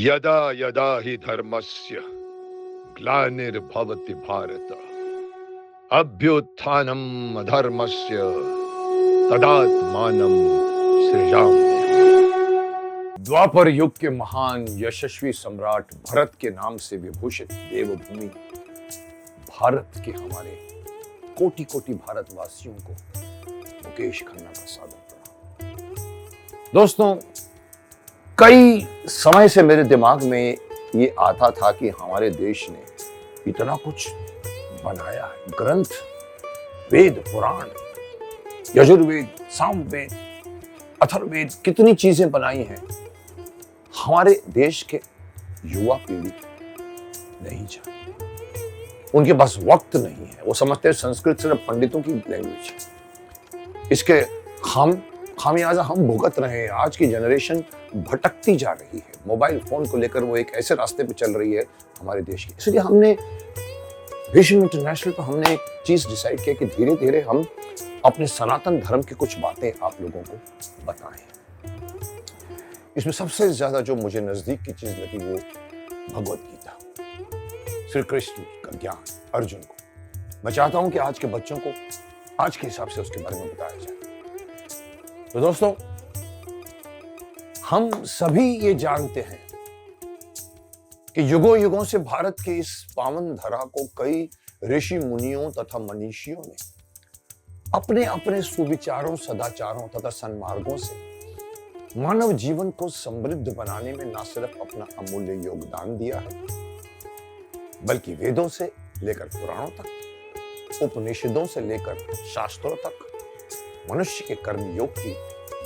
यदा यदा हि धर्मस्य ग्लानिर्भवति भारत अभ्युत्थानम् अधर्मस्य तदात्मानं सृजाम्यहम्। द्वापर युग के महान यशस्वी सम्राट भरत के नाम से विभूषित देवभूमि भारत के हमारे कोटि कोटि भारतवासियों को मुकेश खन्ना का सादर प्रणाम। दोस्तों, कई समय से मेरे दिमाग में ये आता था कि हमारे देश ने इतना कुछ बनाया है, ग्रंथ, वेद, पुराण, यजुर्वेद, सामवेद, अथर्ववेद, कितनी चीजें बनाई हैं। हमारे देश के युवा पीढ़ी नहीं जानती, उनके पास वक्त नहीं है। वो समझते हैं संस्कृत सिर्फ पंडितों की लैंग्वेज है। इसके खामियाजा हम भुगत रहे हैं। आज की जनरेशन भटकती जा रही है। मोबाइल फोन को लेकर वो एक ऐसे रास्ते पे चल रही है हमारे देश की। इसलिए हमने विजन इंटरनेशनल पर हमने एक चीज डिसाइड किया कि धीरे धीरे हम अपने सनातन धर्म की कुछ बातें आप लोगों को बताएं। इसमें सबसे ज्यादा जो मुझे नजदीक की चीज लगी वो भगवत गीता, श्री कृष्ण का ज्ञान अर्जुन को। मैं चाहता हूं कि आज के बच्चों को आज के हिसाब से उसके बारे में बताया जाए। तो दोस्तों, हम सभी ये जानते हैं कि युगों युगों से भारत के इस पावन धरा को कई ऋषि मुनियों तथा मनीषियों ने अपने अपने सुविचारों, सदाचारों तथा सन्मार्गों से मानव जीवन को समृद्ध बनाने में न सिर्फ अपना अमूल्य योगदान दिया है, बल्कि वेदों से लेकर पुराणों तक, उपनिषदों से लेकर शास्त्रों तक मनुष्य के कर्मयोग की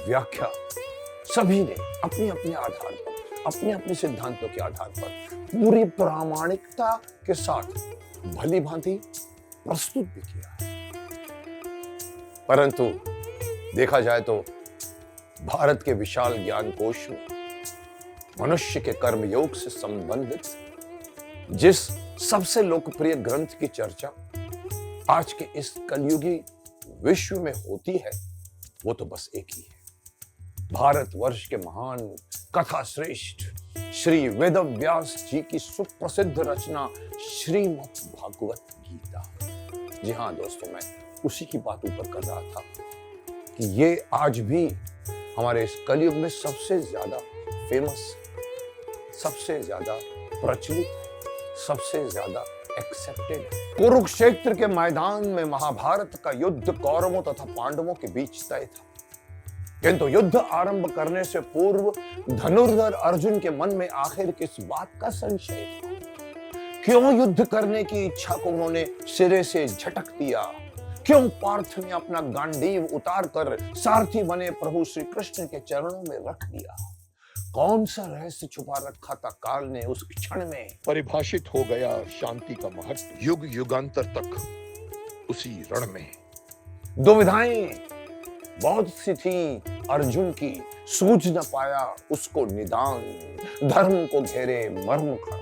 व्याख्या सभी ने अपने अपने आधार पर, अपने अपने सिद्धांतों के आधार पर पूरी प्रामाणिकता के साथ भली भांति प्रस्तुत भी किया है। परंतु देखा जाए तो भारत के विशाल ज्ञान कोश में मनुष्य के कर्मयोग से संबंधित जिस सबसे लोकप्रिय ग्रंथ की चर्चा आज के इस कलयुगी विश्व में होती है वो तो बस एक ही है, भारतवर्ष के महान कथा श्रेष्ठ श्री वेदव्यास जी की सुप्रसिद्ध रचना श्रीमद् भागवत गीता। जी हाँ दोस्तों, मैं उसी की बात ऊपर कर रहा था कि ये आज भी हमारे इस कलयुग में सबसे ज्यादा फेमस, सबसे ज्यादा प्रचलित, सबसे ज्यादा एक्सेप्टेड। कुरुक्षेत्र के मैदान में महाभारत का युद्ध कौरवों तथा पांडवों के बीच तय था, किंतु युद्ध आरंभ करने से पूर्व धनुर्धर अर्जुन के मन में आखिर किस बात का संशय था? क्यों युद्ध करने की इच्छा को उन्होंने सिरे से झटक दिया? क्यों पार्थ ने अपना गांडीव उतारकर सारथी बने प्रभु श्री कृष्ण के चरणों में रख दिया? कौन सा रहस्य छुपा रखा था काल ने उस क्षण में? परिभाषित हो गया शांति का महत्व युग युगांतर तक उसी रण में। दुविधाएं बहुत सी थी अर्जुन की, सूझ न पाया उसको निदान, धर्म को घेरे मर्म खड़ा,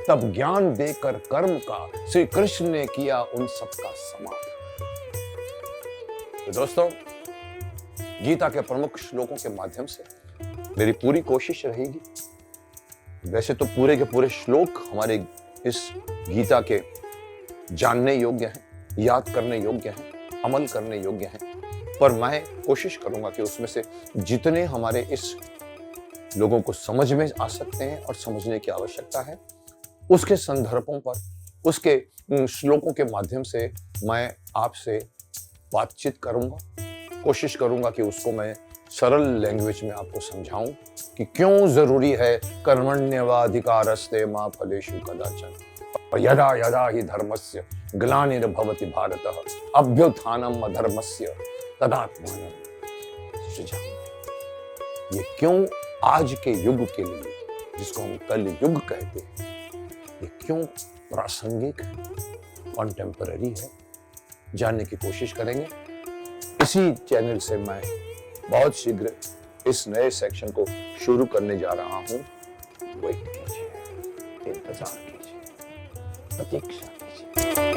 तब ज्ञान देकर कर्म का श्री कृष्ण ने किया उन सबका समाधान। तो दोस्तों, गीता के प्रमुख श्लोकों के माध्यम से मेरी पूरी कोशिश रहेगी, वैसे तो पूरे के पूरे श्लोक हमारे इस गीता के जानने योग्य हैं, याद करने योग्य हैं, अमल करने योग्य हैं, पर मैं कोशिश करूंगा कि उसमें से जितने हमारे इस लोगों को समझ में आ सकते हैं और समझने की आवश्यकता है, उसके संदर्भों पर, उसके श्लोकों के माध्यम से मैं आपसे बातचीत करूंगा। कोशिश करूंगा कि उसको मैं सरल लैंग्वेज में आपको समझाऊं कि क्यों जरूरी है कर्मण्येवाधिकारस्ते मा फलेषु कदाचन यदा यदा हि धर्मस्य ग्लानिर्भवति भारतः अभ्युत्थानम् अधर्मस्य तदात्मानं सृजाम्यहम्। ये क्यों आज के युग के लिए, जिसको हम कल युग कहते हैं, ये क्यों प्रासंगिक है, कॉन्टेम्पररी है, जानने की कोशिश करेंगे। इसी चैनल से मैं बहुत शीघ्र इस नए सेक्शन को शुरू करने जा रहा हूं। वेट कीजिए, इंतजार कीजिए, प्रतीक्षा कीजिए।